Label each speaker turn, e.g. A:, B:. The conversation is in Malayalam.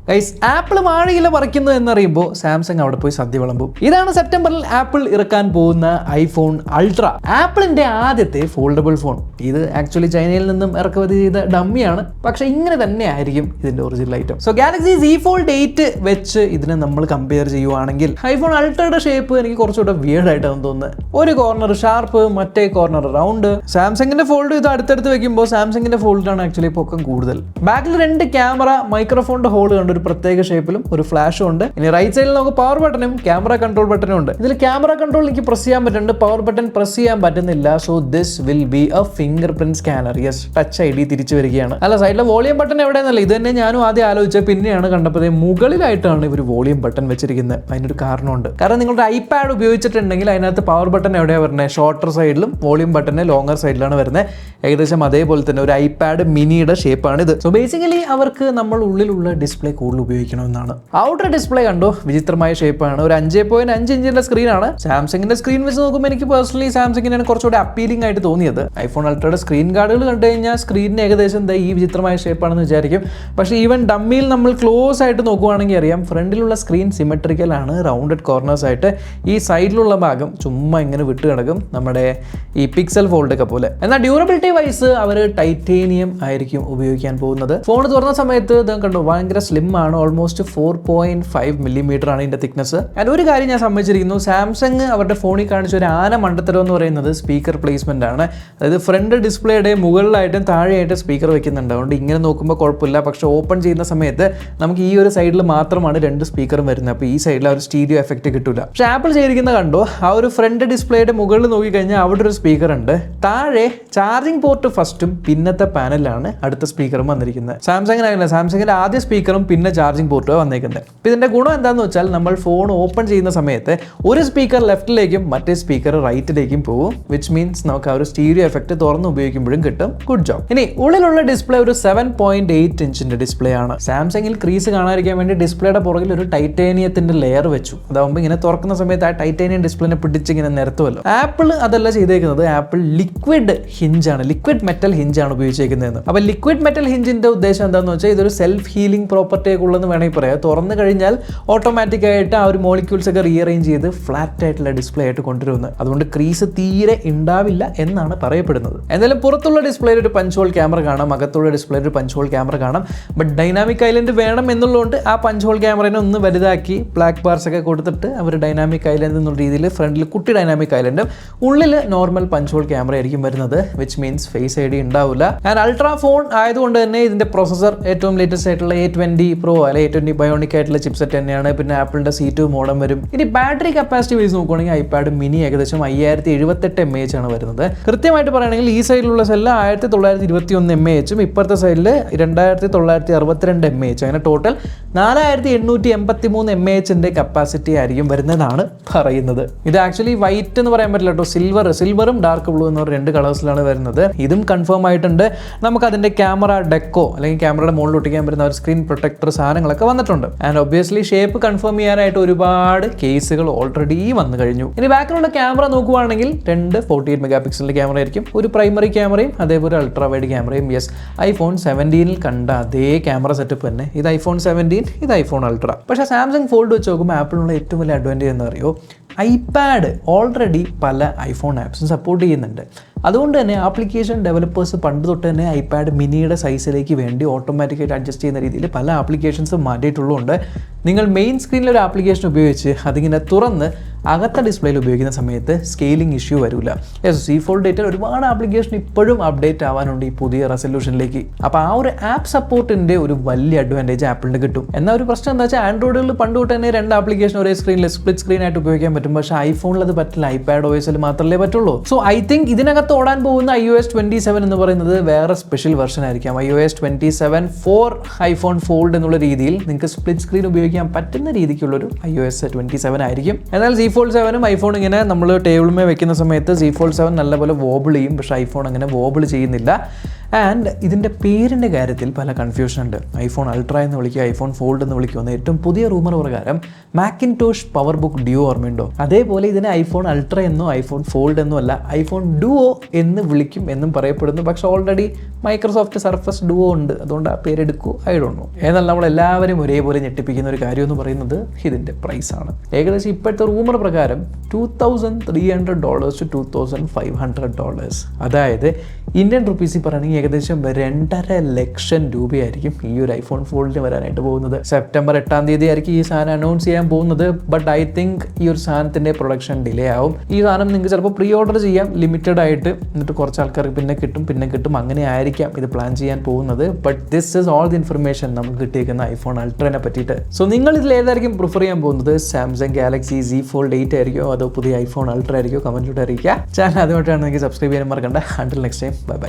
A: ഗൈസ്, ആപ്പിൾ മാളികയില പറിക്കുന്നു എന്നറിയുമ്പോൾ സാംസങ് അവിടെ പോയി സദ്യ വിളമ്പും. ഇതാണ് സെപ്റ്റംബറിൽ ആപ്പിൾ ഇറക്കാൻ പോകുന്ന ഐഫോൺ അൾട്ര, ആപ്പിളിന്റെ ആദ്യത്തെ ഫോൾഡബിൾ ഫോൺ. ഇത് ആക്ച്വലി ചൈനയിൽ നിന്നും ഇറക്കുമതി ചെയ്ത ഡമ്മിയാണ്, പക്ഷെ ഇങ്ങനെ തന്നെ ആയിരിക്കും ഇതിന്റെ original item. So Galaxy Z Fold 8 വെച്ച് ഇതിനെ നമ്മൾ കമ്പയർ ചെയ്യുവാണെങ്കിൽ ഐഫോൺ അൾട്രയുടെ ഷേപ്പ് എനിക്ക് കുറച്ചുകൂടെ വിയേർഡ് ആയിട്ടാണ് തോന്നുന്നത്. ഒരു കോർണർ ഷാർപ്പ്, മറ്റേ കോർണർ റൗണ്ട്. സാംസങ്ങിന്റെ ഫോൾഡ് ഇത് അടുത്തടുത്ത് വെക്കുമ്പോൾ സാംസങ്ങിന്റെ ഫോൾഡിലാണ് ആക്ച്വലി പൊക്കം കൂടുതൽ. ബാക്കിൽ 2 ക്യാമറ, മൈക്രോഫോണിന്റെ ഹോൾ കണ്ട് ഒരു പ്രത്യേക ഷേപ്പിലും ഒരു ഫ്ലാഷും ഉണ്ട്. ഇനി റൈറ്റ് സൈഡിൽ നമുക്ക് പവർ ബട്ടണും ക്യാമറ കൺട്രോൾ ബട്ടണും ഉണ്ട്. ഇതിൽ ക്യാമറ കൺട്രോൾ എനിക്ക് പ്രസ് ചെയ്യാൻ പറ്റുന്നുണ്ട്, പവർ ബട്ടൺ പ്രസ് ചെയ്യാൻ പറ്റുന്നില്ല. So this will be A finger print scanner. Yes, touch ID തിരിച്ചു വരികയാണ്. അല്ല, സൈഡിലെ വോളിയം ബട്ടൺ എവിടെയെന്നല്ല, ഇത് തന്നെ ഞാനും ആദ്യം ആലോചിച്ച, പിന്നെയാണ് കണ്ടപ്പോൾ മുകളിലായിട്ടാണ് ഇവർ വോളിയം ബട്ടൺ വെച്ചിരിക്കുന്നത്. അതിനൊരു കാരണമുണ്ട്. കാരണം നിങ്ങളുടെ ഐപാഡ് ഉപയോഗിച്ചിട്ടുണ്ടെങ്കിൽ അതിനകത്ത് പവർ ബട്ടൺ എവിടെയാണ് വരുന്നത്? ഷോർട്ടർ സൈഡിലും വോളിയം ബട്ടൺ ലോങ്ങർ സൈഡിലാണ് വരുന്നത്. ഏകദേശം അതേപോലെ തന്നെ ഒരു ഐപാഡ് മിനിയുടെ ഷേപ്പാണ് ഇത്. സോ ബേസിക്കലി അവർക്ക് നമ്മൾ ഉള്ളിലുള്ള ഡിസ്പ്ലേ കൂടുതൽ ഉപയോഗിക്കണമെന്നാണ്. ഔട്ടർ ഡിസ്പ്ലേ കണ്ടോ, വിചിത്രമായ ഷേപ്പാണ്. ഒരു 5.5 ഇഞ്ചിന്റെ സ്ക്രീനാണ്. സാംസങ്ങിന്റെ സ്ക്രീൻ വെച്ച് നോക്കുമ്പോൾ എനിക്ക് പേഴ്സണലി സാംസങ്ങിനാണ് കുറച്ചുകൂടി അപ്പീലിംഗ് ആയിട്ട് തോന്നിയത്. ഐഫോൺ അൾട്രയുടെ സ്ക്രീൻ ഗാർഡുകൾ കണ്ടു കഴിഞ്ഞാൽ സ്ക്രീനിന് ഏകദേശം ഈ വിചിത്രമായ ഷേപ്പാണെന്ന് വിചാരിക്കും. പക്ഷേ ഈവൻ ഡമ്മിയിൽ നമ്മൾ ക്ലോസ് ആയിട്ട് നോക്കുവാണെങ്കിൽ അറിയാം, ഫ്രണ്ടിലുള്ള സ്ക്രീൻ സിമെട്രിക്കൽ ആണ്, റൗണ്ടഡ് കോർണേഴ്സ് ആയിട്ട്. ഈ സൈഡിലുള്ള ഭാഗം ചുമ്മാ ഇങ്ങനെ വിട്ട് കിടക്കും, നമ്മുടെ ഈ പിക്സൽ ഫോൾഡ് ഒക്കെ പോലെ. എന്നാൽ ഡ്യൂറബിലിറ്റി വൈസ് അവർ ടൈറ്റേനിയം ആയിരിക്കും ഉപയോഗിക്കാൻ പോകുന്നത്. ഫോൺ തുറന്ന സമയത്ത് ഇത് കണ്ടോ, ഭയങ്കര സ്ലിം ആണ്. ഓൾമോസ്റ്റ് 4.5 മില്ലിമീറ്റർ ആണ് ഇതിന്റെ തിക്നെസ്. ആൻഡ് ഒരു കാര്യം ഞാൻ സമ്മതിച്ചിരിക്കുന്നു, സാംസങ് അവരുടെ ഫോണിൽ കാണിച്ച ഒരു ആന മണ്ടത്തരം എന്ന് പറയുന്നത് സ്പീക്കർ പ്ലേസ്മെന്റ് ആണ്. അതായത് ഫ്രണ്ട് ഡിസ്പ്ലേയുടെ മുകളിലായിട്ടും താഴെയായിട്ട് സ്പീക്കർ വെക്കുന്നുണ്ട്. അതുകൊണ്ട് ഇങ്ങനെ നോക്കുമ്പോൾ കുഴപ്പമില്ല. പക്ഷെ ഓപ്പൺ ചെയ്യുന്ന സമയത്ത് നമുക്ക് ഈ ഒരു സൈഡിൽ മാത്രമാണ് 2 സ്പീക്കറും വരുന്നത്. അപ്പോൾ ഈ സൈഡിൽ ആ ഒരു സ്റ്റീരിയോ എഫക്റ്റ് കിട്ടില്ല. പക്ഷെ ആപ്പിൾ ചെയ്തിരിക്കുന്ന കണ്ടോ, ആ ഒരു ഫ്രണ്ട് ഡിസ്പ്ലേയുടെ മുകളിൽ നോക്കിക്കഴിഞ്ഞാൽ അവിടെ ഒരു സ്പീക്കർ ഉണ്ട്. താഴെ ചാർജിംഗ് പോർട്ട് ഫസ്റ്റും പിന്നത്തെ പാനലിലാണ് അടുത്ത സ്പീക്കറും വന്നിരിക്കുന്നത്. സാംസങ്ങിന്റെ ആദ്യ സ്പീക്കറും പിന്നെ ചാർജിംഗ് പോർട്ടും വന്നേക്കുന്നത്. അപ്പോൾ ഇതിന്റെ ഗുണം എന്താണെന്ന് വെച്ചാൽ, നമ്മൾ ഫോൺ ഓപ്പൺ ചെയ്യുന്ന സമയത്ത് ഒരു സ്പീക്കർ ലെഫ്റ്റിലേക്കും മറ്റേ സ്പീക്കർ റൈറ്റിലേക്കും പോകും. വിച്ച് മീൻസ് നമുക്ക് ആ ഒരു സ്റ്റീരിയോ എഫക്റ്റ് തുറന്ന് ഉപയോഗിക്കുമ്പോഴും കിട്ടും. Good job. ഇനി ഉള്ളിലുള്ള ഡിസ്പ്ലേ ഒരു 7.8 ഇഞ്ചിന്റെ ഡിസ്പ്ലേ ആണ്. സാംസങ്ങിൽ ക്രീസ് കാണാതിരിക്കാൻ വേണ്ടി ഡിസ്പ്ലേയുടെ പുറകിൽ ഒരു ടൈറ്റേനിയത്തിന്റെ ലെയർ വെച്ചു. അതാവുമ്പോൾ ഇങ്ങനെ തുറക്കുന്ന സമയത്ത് ആ ടൈറ്റേനിയം ഡിസ്പ്ലേനെ പിടിച്ച് ഇങ്ങനെ നിരത്തുമല്ലോ. ആപ്പിൾ അതല്ല ചെയ്തേക്കുന്നത്. ആപ്പിൾ ലിക്വിഡ് ഹിഞ്ചാണ്, ലിക്വിഡ് മെറ്റൽ ഹിഞ്ചാണ് ഉപയോഗിച്ചേക്കുന്നതെന്ന്. അപ്പോൾ ലിക്വിഡ് മെറ്റൽ ഹിഞ്ചിന്റെ ഉദ്ദേശം എന്താണെന്ന് വെച്ചാൽ, ഇതൊരു സെൽഫ് ഹീലിംഗ് പ്രോപ്പർട്ടിയൊക്കെ ഉള്ളതെന്ന് വേണമെങ്കിൽ പറയാം. തുറന്നു കഴിഞ്ഞാൽ ഓട്ടോമാറ്റിക് ആയിട്ട് ആ ഒരു മോളിക്യൂൾസ് ഒക്കെ റീഅറേഞ്ച് ചെയ്ത് ഫ്ലാറ്റ് ആയിട്ടുള്ള ഡിസ്പ്ലേ ആയിട്ട് കൊണ്ടുവരുന്നത്. അതുകൊണ്ട് ക്രീസ് തീരെ ഉണ്ടാവില്ല എന്നാണ് പറയപ്പെടുന്നത്. എന്തായാലും പുറത്തുള്ള ഡിസ്പ്ലേയിൽ ഒരു പഞ്ച് ഹോൾ ക്യാമറ കാണാം, അകത്തുള്ള ഡിസ്പ്ലേയിൽ ഒരു പഞ്ച് ഹോൾ ക്യാമറ കാണാം. ബട്ട് ഡൈനാമിക് ഐലൻഡ് വേണം എന്നുള്ളതുകൊണ്ട് ആ പഞ്ച് ഹോൾ ക്യാമറനെ ഒന്ന് വലുതാക്കി ബ്ലാക്ക് ബാർസ് ഒക്കെ കൊടുത്തിട്ട് അവർ ഡൈനാമിക് ഐലൻഡ് എന്നുള്ള രീതിയിൽ ഫ്രണ്ടിൽ കുട്ടി ഡൈനാമിക് ഐലൻഡും ഉള്ളിൽ നോർമൽ പഞ്ച് ഹോൾ ക്യാമറ ആയിരിക്കും വരുന്നത്. വിച്ച് മീൻസ് ഫേസ് ID ഉണ്ടാവില്ല. ആൻഡ് അൾട്രാ ഫോൺ ആയതുകൊണ്ട് തന്നെ ഇതിന്റെ പ്രൊസസർ ഏറ്റവും ലേറ്റസ്റ്റ് ആയിട്ടുള്ള A20 Pro അല്ലെ A20 ബയോണിക് ആയിട്ടുള്ള ചിപ്സെറ്റ് തന്നെയാണ്. പിന്നെ ആപ്പിളിന്റെ C2 മോഡം വരും. ഇനി ബാറ്ററി കപ്പാസിറ്റി വൈസ് നോക്കുകയാണെങ്കിൽ ഐപാഡ് മിനി ഏകദേശം 5078 mAh ആണ് വരുന്നത്. കൃത്യമായിട്ട് പറയുകയാണെങ്കിൽ ഈ സൈഡിലുള്ള സെല്ല് 1921 mAh, ഇപ്പുറത്തെ സൈഡിൽ 2962 mAh. അങ്ങനെ ടോട്ടൽ 4883 mAh കപ്പാസിറ്റി ആയിരിക്കും വരുന്നതാണ് പറയുന്നത്. ഇത് ആക്ച്വലി വൈറ്റ് എന്ന് പറയാൻ പറ്റില്ല കേട്ടോ, സിൽവറും ഡാർക്ക് ബ്ലൂ എന്ന് പറഞ്ഞ 2 കളേഴ്സിലാണ് വരുന്നത്. ഇതും കൺഫേം ആയിട്ടുണ്ട്. നമുക്ക് അതിന്റെ ക്യാമറ ഡെക്കോ അല്ലെങ്കിൽ ക്യാമറയുടെ മുകളിൽ ഒട്ടിക്കാൻ പറ്റുന്ന ഒരു സ്ക്രീൻ പ്രൊട്ടക്ടർ സാധനങ്ങളൊക്കെ വന്നിട്ടുണ്ട്. ആൻഡ് ഒബ്വിയസ്ലി ഷേപ്പ് കൺഫേം ചെയ്യാനായിട്ട് ഒരുപാട് കേസുകൾ ഓൾറെഡി വന്നു കഴിഞ്ഞു. ഇനി ബാക്കിലുള്ള ക്യാമറ നോക്കുവാണെങ്കിൽ 2 48 മെഗാ പിക്സലിന്റെ ക്യാമറ ആയിരിക്കും. ഒരു പ്രൈമറി ക്യാമറയും അതേപോലെ അൾട്രാ വൈഡ് ക്യാമറയും. യെസ്, ഐഫോൺ 17 കണ്ട അതേ ക്യാമറ സെറ്റപ്പ് തന്നെ. ഇത് ഐഫോൺ 17, ഇത് ഐഫോൺ അൾട്ര. പക്ഷേ സാംസങ് ഫോൾഡ് വെച്ച് നോക്കുമ്പോൾ ആപ്പിളിനുള്ള ഏറ്റവും വലിയ അഡ്വാൻറ്റേജ് എന്ന് അറിയോ, ഐപാഡ് ഓൾറെഡി പല ഐഫോൺ ആപ്സും സപ്പോർട്ട് ചെയ്യുന്നുണ്ട്. അതുകൊണ്ട് തന്നെ ആപ്ലിക്കേഷൻ ഡെവലപ്പേഴ്സ് പണ്ട് തൊട്ട് തന്നെ ഐപാഡ് മിനിയുടെ സൈസിലേക്ക് വേണ്ടി ഓട്ടോമാറ്റിക്കായിട്ട് അഡ്ജസ്റ്റ് ചെയ്യുന്ന രീതിയിൽ പല ആപ്ലിക്കേഷൻസും മാറ്റിയിട്ടുള്ളതുകൊണ്ട് നിങ്ങൾ മെയിൻ സ്ക്രീനിൽ ഒരു ആപ്ലിക്കേഷൻ ഉപയോഗിച്ച് അതിങ്ങനെ തുറന്ന് അകത്ത ഡിസ്പ്ലേയിൽ ഉപയോഗിക്കുന്ന സമയത്ത് സ്കെയിലിംഗ് ഇഷ്യൂ വരില്ല. Z Fold 8 ഒരുപാട് ആപ്ലിക്കേഷൻ ഇപ്പോഴും അപ്ഡേറ്റ് ആവാനുണ്ട് ഈ പുതിയ റെസൊല്യൂഷനിലേക്ക്. അപ്പോൾ ആ ഒരു ആപ്പ് സപ്പോർട്ടിൻ്റെ ഒരു വലിയ അഡ്വാൻറ്റേജ് ആപ്പിളിന് കിട്ടും. എന്നാൽ ഒരു പ്രശ്നം എന്താ വെച്ചാൽ, ആൻഡ്രോയിഡുകളിൽ പണ്ട് തൊട്ട് തന്നെ 2 ആപ്ലിക്കേഷൻ ഒരേ സ്ക്രീനിൽ സ്പ്ലിറ്റ് സ്ക്രീൻ ആയിട്ട് ഉപയോഗിക്കാൻ പറ്റും. പക്ഷേ ഐഫോണിൽ അത് പറ്റില്ല, ഐപാഡ് OSൽ മാത്രമേ പറ്റുള്ളൂ. സോ ഐ തിങ്ക് ഇതിനകത്ത് ഓടാൻ പോകുന്ന iOS 27 എന്ന് പറയുന്നത് വേറെ സ്പെഷ്യൽ വെർഷൻ ആയിരിക്കാം. iOS 27 ഫോർ ഐഫോൺ ഫോൾഡ് എന്നുള്ള രീതിയിൽ നിങ്ങൾക്ക് സ്പ്ലിറ്റ് സ്ക്രീൻ ഉപയോഗിക്കാൻ പറ്റുന്ന രീതിക്കുള്ളൊരു iOS 27 ആയിരിക്കും. എന്നാൽ Z Fold 7ഉം ഐഫോൺ ഇങ്ങനെ നമ്മൾ ടേബിളിൽ വെക്കുന്ന സമയത്ത് Z Fold 7 നല്ലപോലെ വോബിൾ ചെയ്യും. പക്ഷേ ഐഫോൺ അങ്ങനെ വോബിൾ ചെയ്യുന്നില്ല. ആൻഡ് ഇതിൻ്റെ പേരിൻ്റെ കാര്യത്തിൽ പല കൺഫ്യൂഷൻ ഉണ്ട്. ഐഫോൺ അൾട്ര എന്ന് വിളിക്കുക, ഐഫോൺ ഫോൾഡ് എന്ന് വിളിക്കുമെന്ന് ഏറ്റവും പുതിയ റൂമർ പ്രകാരം മാക്കിൻടോഷ് പവർ ബുക്ക് ഡ്യുവോ ഓർമ്മയുണ്ടോ? അതേപോലെ ഇതിനെ ഐഫോൺ അൾട്ര എന്നോ ഐഫോൺ ഫോൾഡ് എന്നോ അല്ല, ഐഫോൺ ഡുവോ എന്ന് വിളിക്കും എന്നും പറയപ്പെടുന്നു. പക്ഷെ ഓൾറെഡി മൈക്രോസോഫ്റ്റ് സർഫസ് ഡുവോ ഉണ്ട്, അതുകൊണ്ട് ആ പേരെടുക്കൂ, ഐ ഡോണ്ട് നോ. എന്നാൽ നമ്മളെല്ലാവരും ഒരേപോലെ ഞെട്ടിപ്പിക്കുന്ന ഒരു കാര്യം എന്ന് പറയുന്നത് ഇതിൻ്റെ പ്രൈസാണ്. ഏകദേശം ഇപ്പോഴത്തെ റൂമർ പ്രകാരം $2,300 to $2,500. അതായത് ഇന്ത്യൻ റുപ്പീസിൽ പറയുകയാണെങ്കിൽ ഏകദേശം 2.5 ലക്ഷം രൂപയായിരിക്കും ഈ ഒരു ഐഫോൺ ഫോൾഡിന് വരാനായിട്ട് പോകുന്നത്. സെപ്റ്റംബർ 8-ാം തീയതി ആയിരിക്കും ഈ സാധനം അനൗൺസ് ചെയ്യാൻ പോകുന്നത്. ബട്ട് ഐ തിങ്ക് ഈ ഒരു സാധനത്തിൻ്റെ പ്രൊഡക്ഷൻ ഡിലേ ആവും. ഈ സാധനം നിങ്ങൾക്ക് ചിലപ്പോൾ പ്രീ ഓർഡർ ചെയ്യാം ലിമിറ്റഡ് ആയിട്ട്, എന്നിട്ട് കുറച്ച് ആൾക്കാർക്ക് പിന്നെ കിട്ടും, അങ്ങനെ ആയിരിക്കാം ഇത് പ്ലാൻ ചെയ്യാൻ പോകുന്നത്. But this is all the information നമുക്ക് കിട്ടിയിരിക്കുന്ന ഐഫോൺ അൾട്രനെ പറ്റിയിട്ട്. സോ നിങ്ങൾ ഇതിൽ ഏതായിരിക്കും പ്രിഫർ ചെയ്യാൻ പോകുന്നത്? സാംസങ് ഗാലക്സി Z Fold 8 ആയിരിക്കോ അതോ പുതിയ ഐഫോൺ അൾട്ര ആയിരിക്കോ? കമൻറ്റിലൂടെ അറിയിക്കുക. ചാനൽ ആദ്യമായിട്ടാണെങ്കിൽ സബ്സ്ക്രൈബ് ചെയ്യാൻ മറക്കണ്ട. Until next time, bye bye.